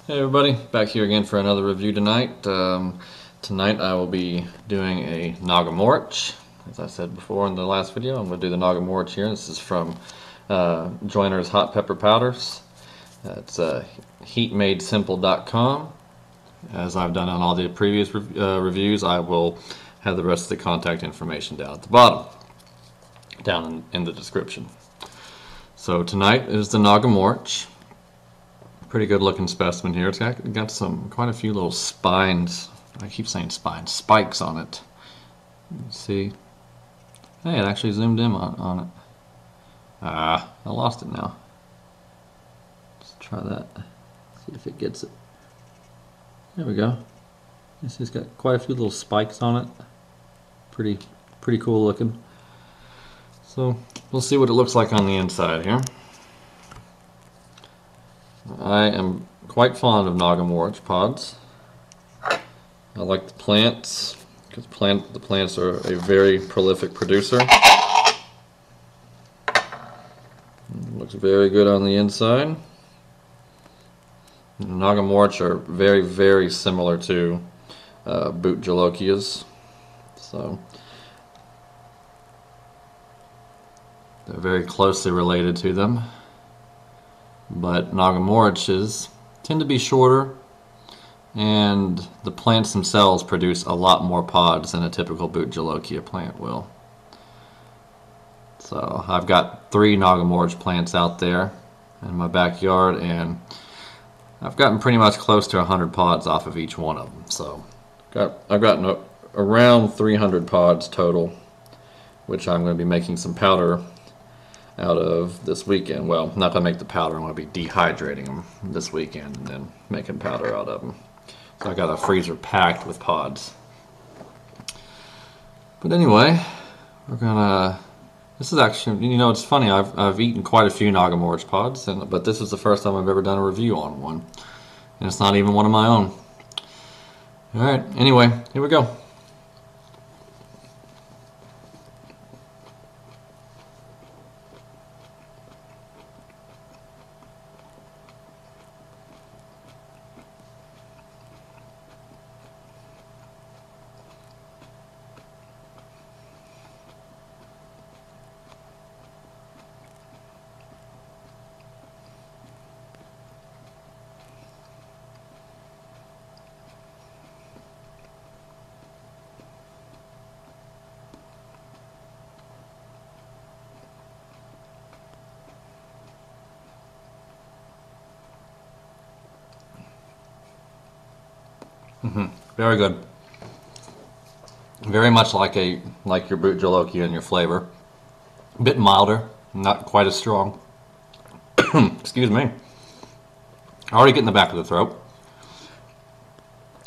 Hey everybody, back here again for another review tonight. Tonight I will be doing a Naga Morich. As I said before in the last video, I'm going to do the Naga Morich here. This is from Joyner's Hot Pepper Powders. It's heatmadesimple.com. As I've done on all the previous reviews, I will have the rest of the contact information down at the bottom, down in the description. So tonight is the Naga Morich. Pretty good looking specimen here. It's got quite a few little spines. I keep saying spines, spikes on it. See? Hey, it actually zoomed in on it. I lost it now. Let's try that. See if it gets it. There we go. It's got quite a few little spikes on it. Pretty cool looking. So we'll see what it looks like on the inside here. I am quite fond of Naga Morich pods. I like the plants because the plants are a very prolific producer. It looks very good on the inside. The Naga Morich are very similar to boot jolokias, so they're very closely related to them. But Naga Moriches tend to be shorter, and the plants themselves produce a lot more pods than a typical boot jolokia plant will. So I've got 3 Naga Morich plants out there in my backyard, and I've gotten pretty much close to 100 pods off of each one of them. So I've gotten around 300 pods total, which I'm going to be making some powder out of this weekend. Well, I'm not going to make the powder. I'm going to be dehydrating them this weekend and then making powder out of them. So I got a freezer packed with pods. But anyway, we're gonna. This is actually, you know, it's funny. I've eaten quite a few Naga Morich pods, but this is the first time I've ever done a review on one, and it's not even one of my own. All right. Anyway, here we go. Very good. Very much like your boot jolokia in your flavor. A bit milder, not quite as strong. Excuse me. Already getting the back of the throat.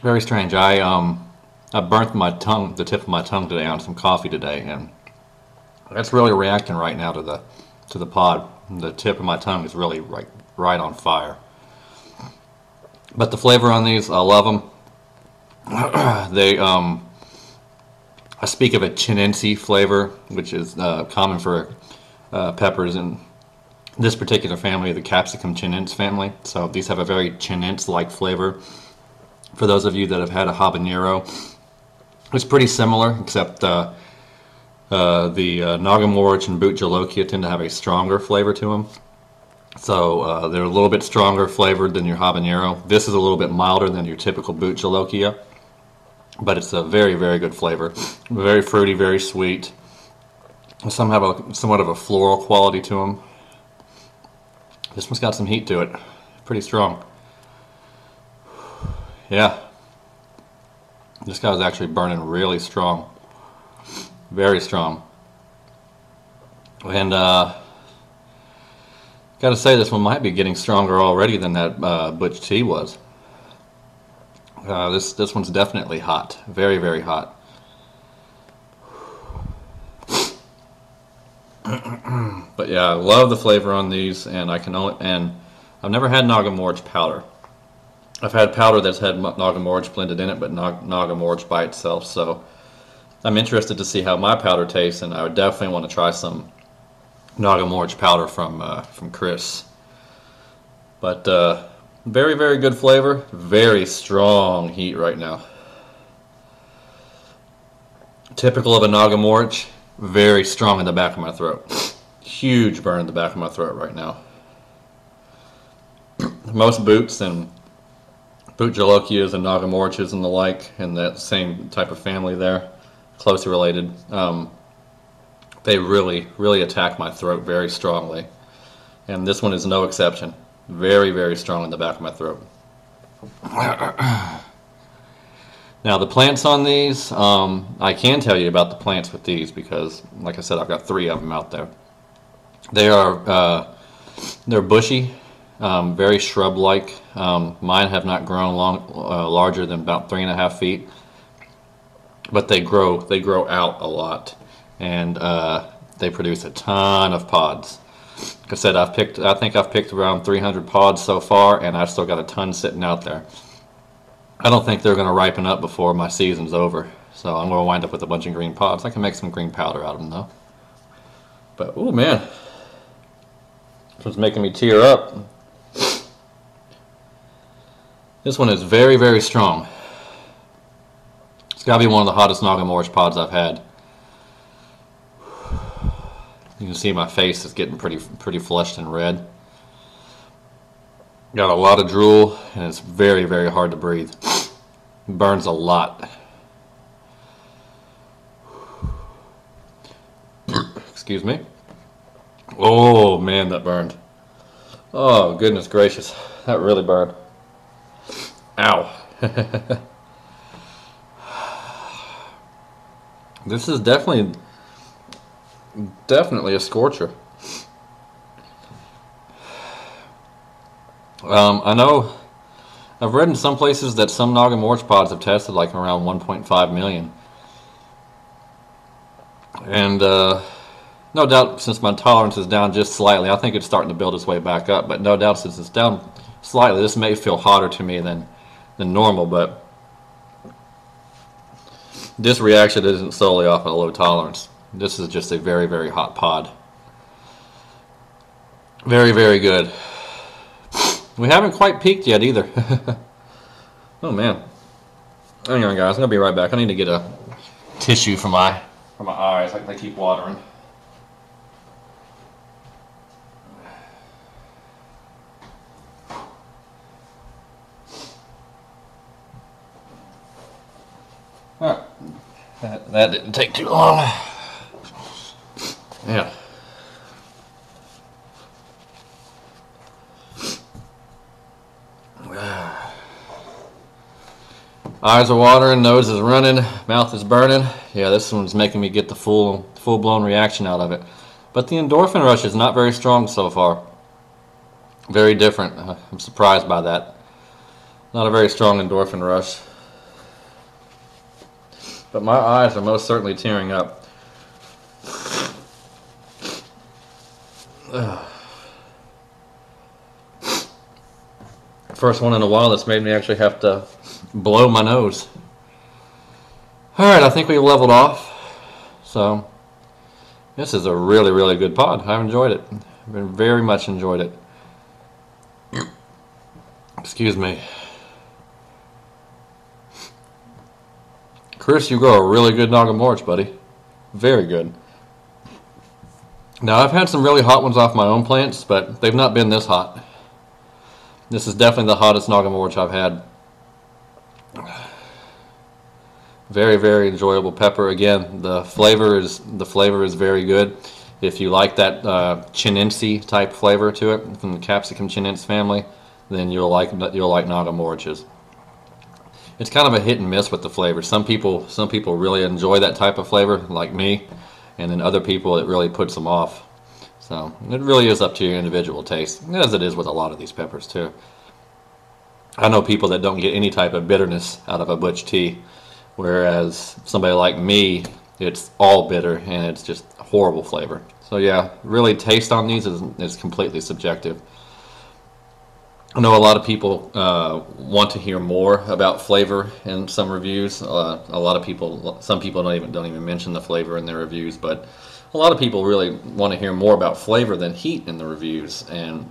Very strange. I burnt my tongue, the tip of my tongue today on some coffee today, and that's really reacting right now to the pod. The tip of my tongue is really right on fire. But the flavor on these, I love them. They I speak of a chinense flavor, which is common for peppers in this particular family, the capsicum chinense family. So these have a very chinense-like flavor. For those of you that have had a habanero, it's pretty similar, except the Naga Morich and boot jolokia tend to have a stronger flavor to them. So they're a little bit stronger flavored than your habanero. This is a little bit milder than your typical boot jolokia, but it's a very good flavor. Very fruity, very sweet. Some have somewhat of a floral quality to them. This one's got some heat to it. Pretty strong. Yeah. This guy's actually burning really strong. Very strong. And gotta say, this one might be getting stronger already than that Butch Tea was. This one's definitely hot. Very hot. But yeah, I love the flavor on these, and I've never had Naga Morich powder. I've had powder that's had Naga Morich blended in it, but Naga Morich by itself. So I'm interested to see how my powder tastes, and I would definitely want to try some Naga Morich powder from Chris. But Very, very good flavor. Very strong heat right now. Typical of a Naga Morich. Very strong in the back of my throat. Huge burn in the back of my throat right now. Most boots and boot jalokias and Naga Moriches and the like, and that same type of family there, closely related, they really, really attack my throat very strongly. And this one is no exception. Very, very strong in the back of my throat. Now the plants on these, I can tell you about the plants with these because, like I said, I've got 3 of them out there. They are, they're bushy, very shrub-like. Mine have not grown larger than about 3.5 feet, but they grow out a lot, and they produce a ton of pods. Like I said, I think I've picked around 300 pods so far, and I've still got a ton sitting out there. I don't think they're going to ripen up before my season's over, so I'm going to wind up with a bunch of green pods. I can make some green powder out of them though. But oh man, this one's making me tear up. This one is very, very strong. It's got to be one of the hottest Naga Morich pods I've had. You can see my face is getting pretty flushed and red. Got a lot of drool, and it's very, very hard to breathe. It burns a lot. Excuse me. Oh man, that burned. Oh goodness gracious, that really burned. Ow. This is definitely a scorcher. I know I've read in some places that some Naga Morich pods have tested like around 1.5 million. And no doubt, since my tolerance is down just slightly, I think it's starting to build its way back up, but no doubt since it's down slightly, this may feel hotter to me than normal, but this reaction isn't solely off a low tolerance. This is just a very, very hot pod. Very, very good. We haven't quite peaked yet either. Oh man. Hang on guys, I'm gonna be right back. I need to get a tissue for my eyes, like they keep watering. Alright. That didn't take too long. Yeah. Eyes are watering, nose is running, mouth is burning. Yeah, this one's making me get the full-blown reaction out of it. But the endorphin rush is not very strong so far. Very different. I'm surprised by that. Not a very strong endorphin rush. But my eyes are most certainly tearing up. First one in a while that's made me actually have to blow my nose. Alright, I think we leveled off. So, this is a really, really good pod. I've enjoyed it. I've very much enjoyed it. Excuse me. Chris, you grow a really good Naga Morich, buddy. Very good. Now, I've had some really hot ones off my own plants, but they've not been this hot. This is definitely the hottest Naga Morich I've had. Very, very enjoyable pepper. Again, the flavor is very good. If you like that chinense type flavor to it from the capsicum chinense family, then you'll like Naga Moriches. It's kind of a hit and miss with the flavor. Some people really enjoy that type of flavor, like me, and then other people it really puts them off. So it really is up to your individual taste, as it is with a lot of these peppers too. I know people that don't get any type of bitterness out of a butch tea, whereas somebody like me, it's all bitter and it's just horrible flavor. So yeah, really taste on these is completely subjective. I know a lot of people want to hear more about flavor in some reviews. A lot of people, some people don't even mention the flavor in their reviews, but a lot of people really want to hear more about flavor than heat in the reviews. And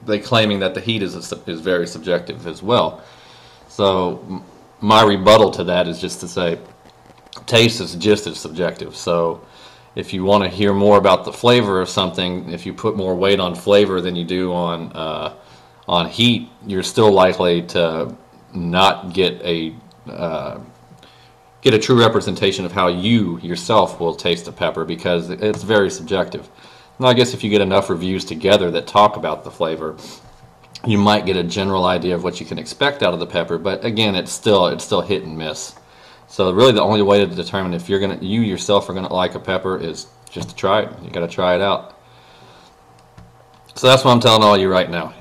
they claiming that the heat is very subjective as well. So my rebuttal to that is just to say taste is just as subjective. So if you want to hear more about the flavor of something, if you put more weight on flavor than you do on heat, you're still likely to not get a true representation of how you yourself will taste a pepper, because it's very subjective. Now, I guess if you get enough reviews together that talk about the flavor, you might get a general idea of what you can expect out of the pepper. But again, it's still hit and miss. So really, the only way to determine if you yourself are gonna like a pepper is just to try it. You got to try it out. So that's what I'm telling all you right now.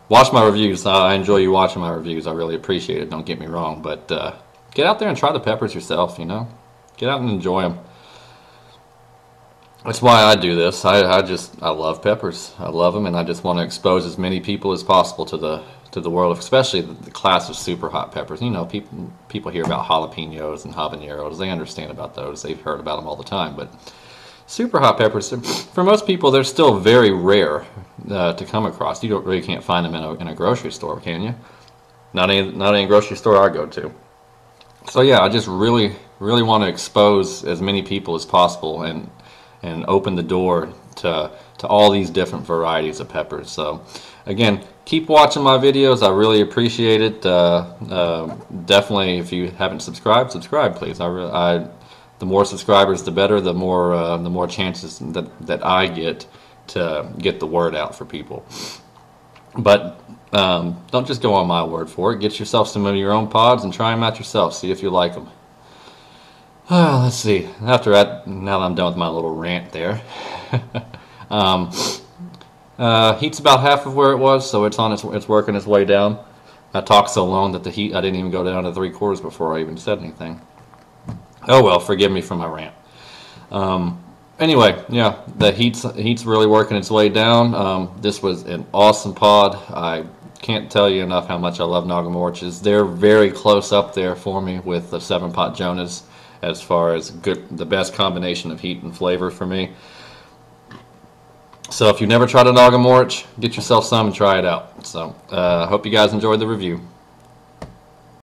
Watch my reviews. I enjoy you watching my reviews. I really appreciate it. Don't get me wrong, but get out there and try the peppers yourself. You know, get out and enjoy them. That's why I do this. I love peppers. I love them, and I just want to expose as many people as possible to the world, especially the class of super hot peppers. You know, people hear about jalapenos and habaneros. They understand about those. They've heard about them all the time. But super hot peppers, for most people, they're still very rare to come across. You really can't find them in a grocery store, can you? Not any grocery store I go to. So yeah, I just really want to expose as many people as possible and open the door to all these different varieties of peppers. So again, keep watching my videos. I really appreciate it. Definitely, if you haven't subscribed, subscribe, please. The more subscribers, the better. The more chances that I get to get the word out for people. But don't just go on my word for it. Get yourself some of your own pods and try them out yourself. See if you like them. Let's see. After that, now that I'm done with my little rant there, heat's about half of where it was, so it's working its way down. I talked so long that the heat, I didn't even go down to 3/4 before I even said anything. Oh well, forgive me for my rant. Anyway, yeah, the heat's really working its way down. This was an awesome pod. I can't tell you enough how much I love Naga Moriches. They're very close up there for me with the 7-pot Joyner's as far as the best combination of heat and flavor for me. So if you've never tried a Naga Morich, get yourself some and try it out. So I hope you guys enjoyed the review.